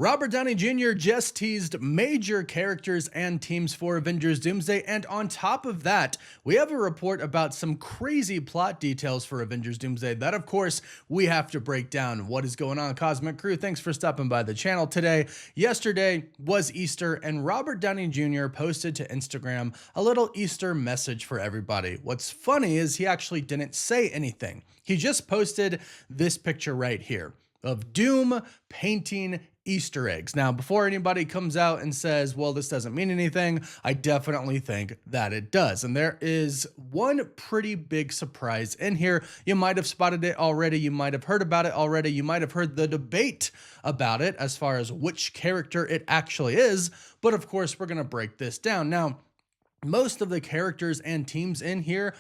Robert Downey Jr. just teased major characters and teams for Avengers Doomsday, and on top of that, we have a report about some crazy plot details for Avengers Doomsday that, of course, we have to break down. What is going on, Cosmic Crew? Thanks for stopping by the channel today. Yesterday was Easter, and Robert Downey Jr. posted to Instagram a little Easter message for everybody. What's funny is he actually didn't say anything. He just posted this picture right here of Doom painting Easter eggs. Now, before anybody comes out and says, well, this doesn't mean anything, I definitely think that it does. And there is one pretty big surprise in here. You might have spotted it already. You might have heard about it already. You might have heard the debate about it as far as which character it actually is. But of course, we're going to break this down. Now, most of the characters and teams in here,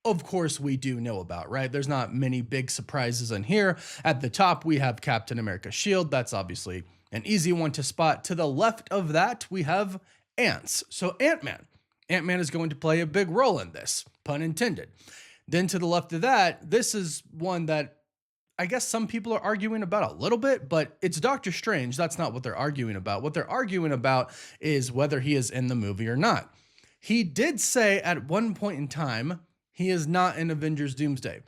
of course, we do know about, right? There's not many big surprises in here. At the top, we have Captain America's shield. That's obviously an easy one to spot. To the left of that, we have ants. So Ant-Man. Ant-Man is going to play a big role in this, pun intended. Then to the left of that, this is one that I guess some people are arguing about a little bit, but it's Doctor Strange. That's not what they're arguing about. What they're arguing about is whether he is in the movie or not. He did say at one point in time, he is not in Avengers Doomsday.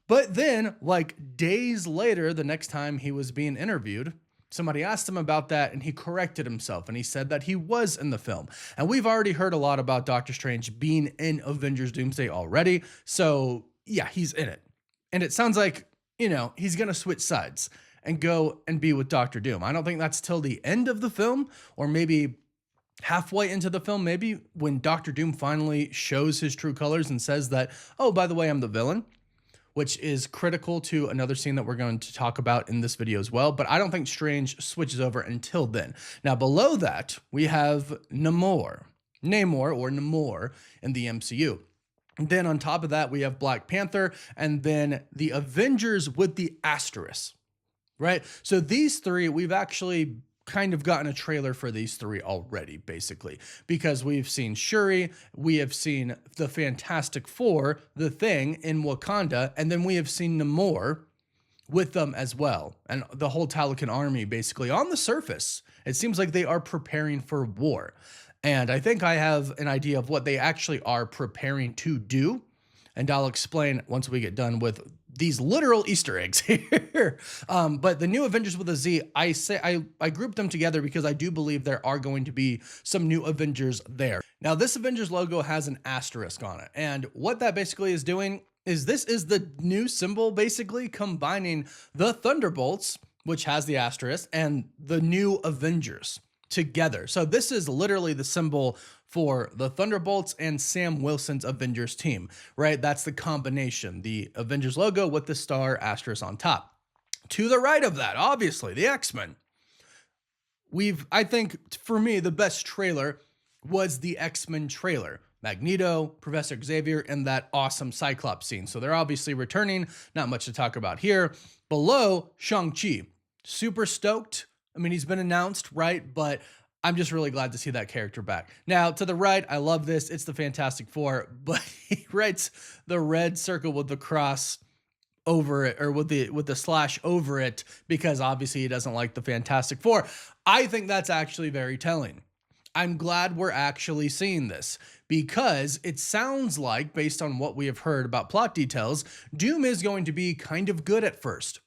But then, like days later, the next time he was being interviewed, somebody asked him about that and he corrected himself and he said that he was in the film. And we've already heard a lot about Doctor Strange being in Avengers Doomsday already. So yeah, he's in it. And it sounds like, you know, he's going to switch sides and go and be with Doctor Doom. I don't think that's till the end of the film, or maybe halfway into the film, maybe when Doctor Doom finally shows his true colors and says that, oh, by the way, I'm the villain, which is critical to another scene that we're going to talk about in this video as well. But I don't think Strange switches over until then. Now, below that, we have Namor or Namor in the MCU. And then on top of that, we have Black Panther, and then the Avengers with the asterisk, right? So these three, we've actually kind of gotten a trailer for these three already, basically, because we've seen Shuri, we have seen the Fantastic Four, the Thing in Wakanda, and then we have seen Namor with them as well, and the whole Talokan army. Basically, on the surface, it seems like they are preparing for war, and I think I have an idea of what they actually are preparing to do, and I'll explain once we get done with these literal Easter eggs here. But the new Avengers with a Z, I grouped them together because I do believe there are going to be some new Avengers there. Now, this Avengers logo has an asterisk on it. And what that basically is doing is this is the new symbol, basically combining the Thunderbolts, which has the asterisk, and the new Avengers together. So this is literally the symbol for the Thunderbolts and Sam Wilson's Avengers team, right? That's the combination, the Avengers logo with the star asterisk on top. To the right of that, obviously, the X-Men. I think, for me, the best trailer was the X-Men trailer. Magneto, Professor Xavier, and that awesome Cyclops scene. So they're obviously returning, not much to talk about here. Below, Shang-Chi. Super stoked. I mean, he's been announced, right? But I'm just really glad to see that character back. Now, to the right, I love this. It's the Fantastic Four, but he writes the red circle with the cross over it, or with the slash over it, because obviously he doesn't like the Fantastic Four. I think that's actually very telling. I'm glad we're actually seeing this, because it sounds like, based on what we have heard about plot details, Doom is going to be kind of good at first.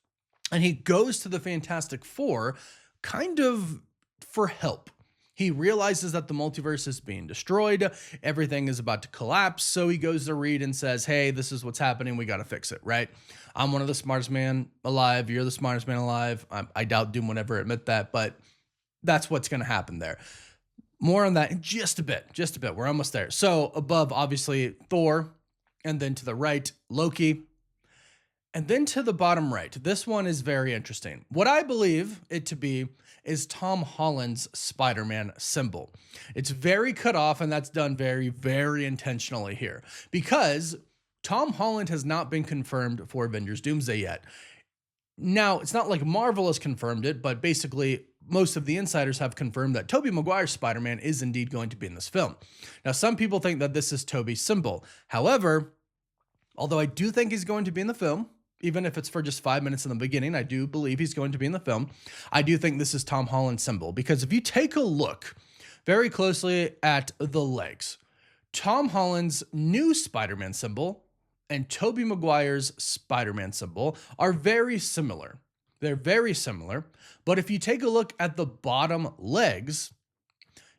And he goes to the Fantastic Four kind of for help. He realizes that the multiverse is being destroyed. Everything is about to collapse. So he goes to Reed and says, hey, this is what's happening. We got to fix it, right? I'm one of the smartest men alive. You're the smartest man alive. I doubt Doom would ever admit that, but that's what's going to happen there. More on that in just a bit. We're almost there. So above, obviously, Thor. And then to the right, Loki. And then to the bottom right, this one is very interesting. What I believe it to be is Tom Holland's Spider-Man symbol. It's very cut off, and that's done very, very intentionally here, because Tom Holland has not been confirmed for Avengers Doomsday yet. Now, it's not like Marvel has confirmed it, but basically most of the insiders have confirmed that Tobey Maguire's Spider-Man is indeed going to be in this film. Now, some people think that this is Tobey's symbol. However, although I do think he's going to be in the film, even if it's for just 5 minutes in the beginning. I do believe he's going to be in the film. I do think this is Tom Holland's symbol, because if you take a look very closely at the legs, Tom Holland's new Spider-Man symbol and Tobey Maguire's Spider-Man symbol are very similar. They're very similar, but if you take a look at the bottom legs,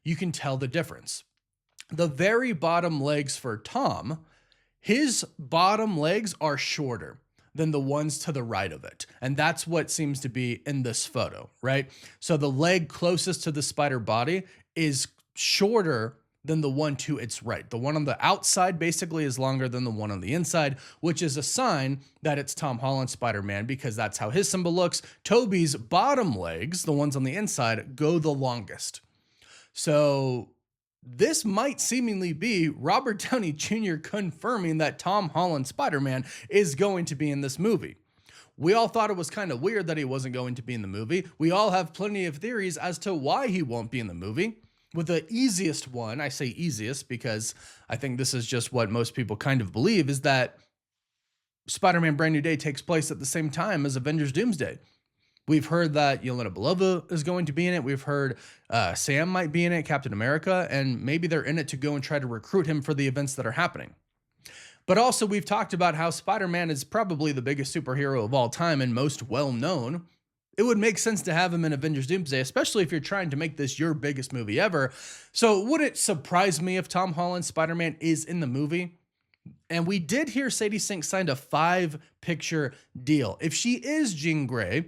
you can tell the difference. The very bottom legs for Tom, his bottom legs are shorter than the ones to the right of it. And that's what seems to be in this photo, right? So the leg closest to the spider body is shorter than the one to its right. The one on the outside basically is longer than the one on the inside, which is a sign that it's Tom Holland Spider-Man, because that's how his symbol looks. Tobey's bottom legs, the ones on the inside, go the longest. So this might seemingly be Robert Downey Jr. confirming that Tom Holland Spider-Man is going to be in this movie. We all thought it was kind of weird that he wasn't going to be in the movie. We all have plenty of theories as to why he won't be in the movie. With the easiest one, I say easiest because I think this is just what most people kind of believe, is that Spider-Man Brand New Day takes place at the same time as Avengers Doomsday. We've heard that Yelena Belova is going to be in it. We've heard Sam might be in it, Captain America, and maybe they're in it to go and try to recruit him for the events that are happening. But also we've talked about how Spider-Man is probably the biggest superhero of all time and most well-known. It would make sense to have him in Avengers Doomsday, especially if you're trying to make this your biggest movie ever. So would it surprise me if Tom Holland's Spider-Man is in the movie? And we did hear Sadie Sink signed a 5-picture deal. If she is Jean Grey,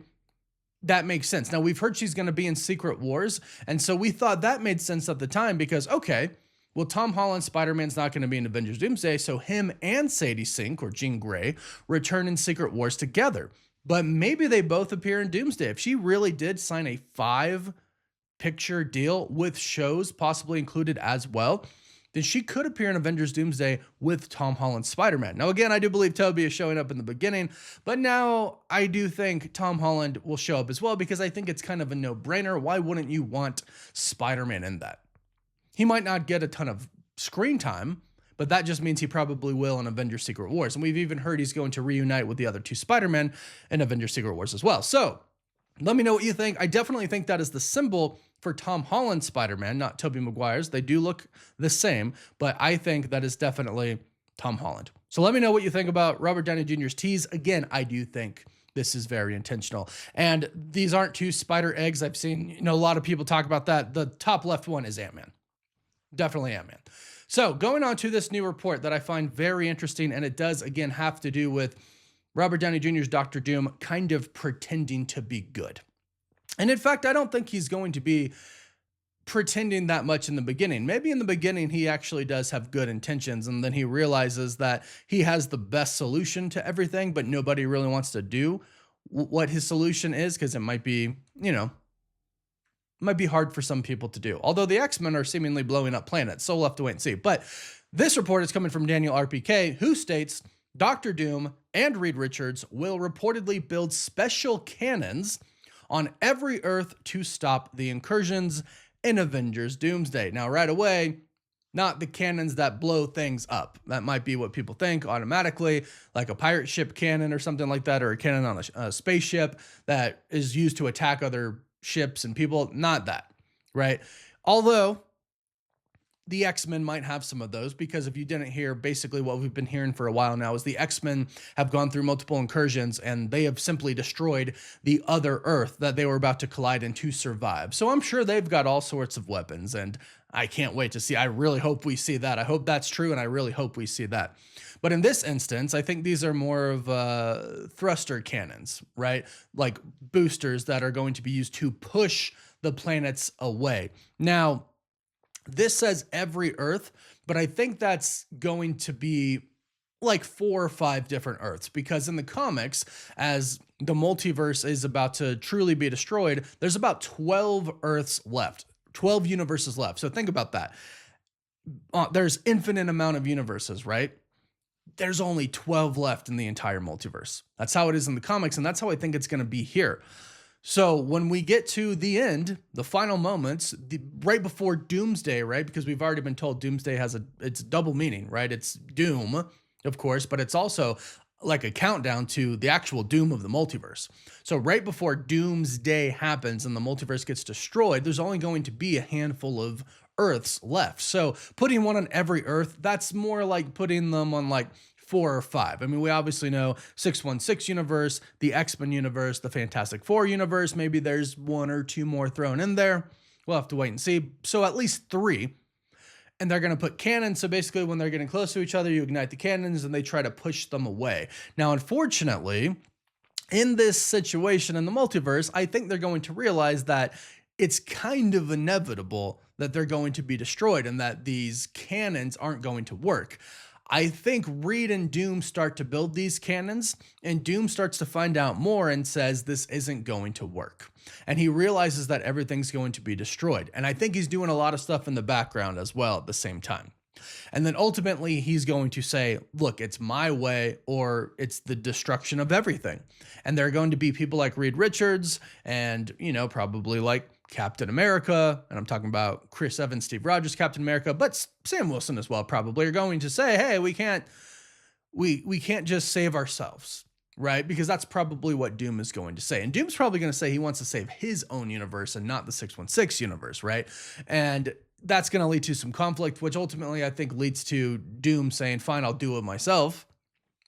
that makes sense. Now, we've heard she's going to be in Secret Wars, and so we thought that made sense at the time because, okay, well, Tom Holland's Spider-Man's not going to be in Avengers Doomsday, so him and Sadie Sink, or Jean Grey, return in Secret Wars together. But maybe they both appear in Doomsday. If she really did sign a 5-picture deal with shows possibly included as well, then she could appear in Avengers Doomsday with Tom Holland's Spider-Man. Now, again, I do believe Tobey is showing up in the beginning, but now I do think Tom Holland will show up as well because I think it's kind of a no-brainer. Why wouldn't you want Spider-Man in that? He might not get a ton of screen time, but that just means he probably will in Avengers Secret Wars. And we've even heard he's going to reunite with the other 2 Spider-Men in Avengers Secret Wars as well. So let me know what you think. I definitely think that is the symbol for Tom Holland's Spider-Man, not Tobey Maguire's. They do look the same, but I think that is definitely Tom Holland. So let me know what you think about Robert Downey Jr.'s tease. Again, I do think this is very intentional. And these aren't 2 spider eggs. I've seen, a lot of people talk about that. The top left one is Ant-Man. Definitely Ant-Man. So going on to this new report that I find very interesting, and it does, again, have to do with Robert Downey Jr.'s Dr. Doom kind of pretending to be good. And in fact, I don't think he's going to be pretending that much in the beginning. Maybe in the beginning, he actually does have good intentions, and then he realizes that he has the best solution to everything, but nobody really wants to do what his solution is because it might be, might be hard for some people to do. Although the X-Men are seemingly blowing up planets, so we'll have to wait and see. But this report is coming from Daniel RPK, who states Dr. Doom and Reed Richards will reportedly build special cannons on every Earth to stop the incursions in Avengers Doomsday. Now, right away, not the cannons that blow things up. That might be what people think automatically, like a pirate ship cannon or something like that, or a cannon on a spaceship that is used to attack other ships and people. Not that, right? Although the X-Men might have some of those, because if you didn't hear, basically what we've been hearing for a while now is the X-Men have gone through multiple incursions and they have simply destroyed the other Earth that they were about to collide in to survive. So I'm sure they've got all sorts of weapons, and I can't wait to see. I really hope we see that. I hope that's true, and I really hope we see that. But in this instance, I think these are more of thruster cannons, right? Like boosters that are going to be used to push the planets away. Now, this says every Earth, but I think that's going to be like 4 or 5 different Earths, because in the comics, as the multiverse is about to truly be destroyed, there's about 12 Earths left, 12 universes left. So think about that. There's infinite amount of universes, right? There's only 12 left in the entire multiverse. That's how it is in the comics, and that's how I think it's going to be here. So when we get to the end, the final moments, right before Doomsday, right? Because we've already been told Doomsday has it's double meaning, right? It's doom, of course, but it's also like a countdown to the actual doom of the multiverse. So right before Doomsday happens and the multiverse gets destroyed, there's only going to be a handful of Earths left. So putting one on every Earth, that's more like putting them on like 4 or 5. I mean, we obviously know 616 universe, the X-Men universe, the Fantastic Four universe. Maybe there's 1 or 2 more thrown in there. We'll have to wait and see. So at least 3. And they're going to put cannons. So basically when they're getting close to each other, you ignite the cannons and they try to push them away. Now, unfortunately, in this situation in the multiverse, I think they're going to realize that it's kind of inevitable that they're going to be destroyed and that these cannons aren't going to work. I think Reed and Doom start to build these cannons, and Doom starts to find out more and says this isn't going to work. And he realizes that everything's going to be destroyed. And I think he's doing a lot of stuff in the background as well at the same time. And then ultimately he's going to say, look, it's my way or it's the destruction of everything. And there are going to be people like Reed Richards and, you know, probably like Captain America, and I'm talking about Chris Evans, Steve Rogers, Captain America, but Sam Wilson as well probably are going to say, hey, we can't just save ourselves, right? Because that's probably what Doom is going to say. And Doom's probably going to say he wants to save his own universe and not the 616 universe, right? And that's going to lead to some conflict, which ultimately I think leads to Doom saying, fine, I'll do it myself,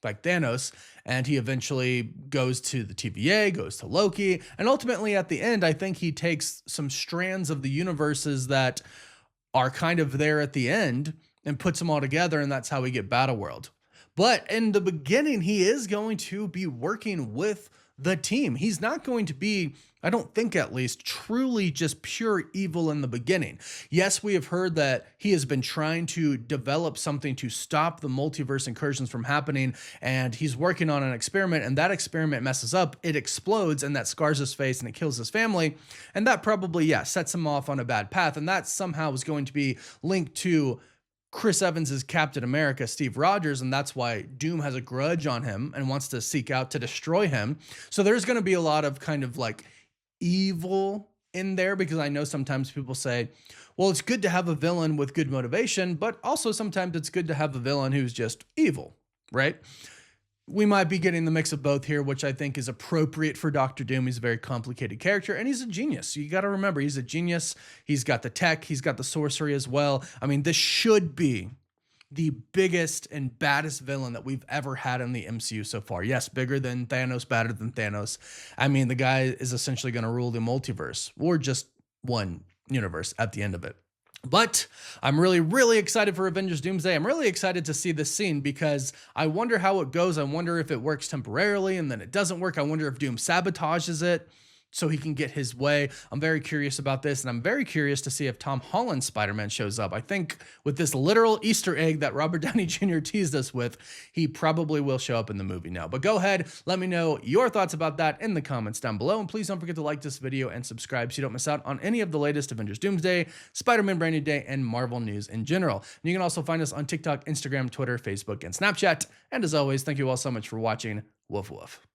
like Thanos, and he eventually goes to the TVA, goes to Loki, and ultimately at the end, I think he takes some strands of the universes that are kind of there at the end and puts them all together, and that's how we get Battleworld. But in the beginning, he is going to be working with the team. He's not going to be, I don't think at least, truly just pure evil in the beginning. Yes, we have heard that he has been trying to develop something to stop the multiverse incursions from happening, and he's working on an experiment, and that experiment messes up, it explodes, and that scars his face, and it kills his family, and that probably, yeah, sets him off on a bad path, and that somehow is going to be linked to Chris Evans is Captain America, Steve Rogers, and that's why Doom has a grudge on him and wants to seek out to destroy him. So there's going to be a lot of kind of like evil in there, because I know sometimes people say, well, it's good to have a villain with good motivation, but also sometimes it's good to have a villain who's just evil, right? We might be getting the mix of both here, which I think is appropriate for Dr. Doom. He's a very complicated character, and he's a genius. You got to remember, he's a genius. He's got the tech. He's got the sorcery as well. I mean, this should be the biggest and baddest villain that we've ever had in the MCU so far. Yes, bigger than Thanos, badder than Thanos. I mean, the guy is essentially going to rule the multiverse, or just one universe at the end of it. But I'm really, really excited for Avengers Doomsday. I'm really excited to see this scene because I wonder how it goes. I wonder if it works temporarily and then it doesn't work. I wonder if Doom sabotages it so he can get his way. I'm very curious about this, and I'm very curious to see if Tom Holland's Spider-Man shows up. I think with this literal Easter egg that Robert Downey Jr. teased us with, he probably will show up in the movie now. But go ahead, let me know your thoughts about that in the comments down below, and please don't forget to like this video and subscribe so you don't miss out on any of the latest Avengers Doomsday, Spider-Man Brand New Day, and Marvel news in general. And you can also find us on TikTok, Instagram, Twitter, Facebook, and Snapchat. And as always, thank you all so much for watching. Woof woof.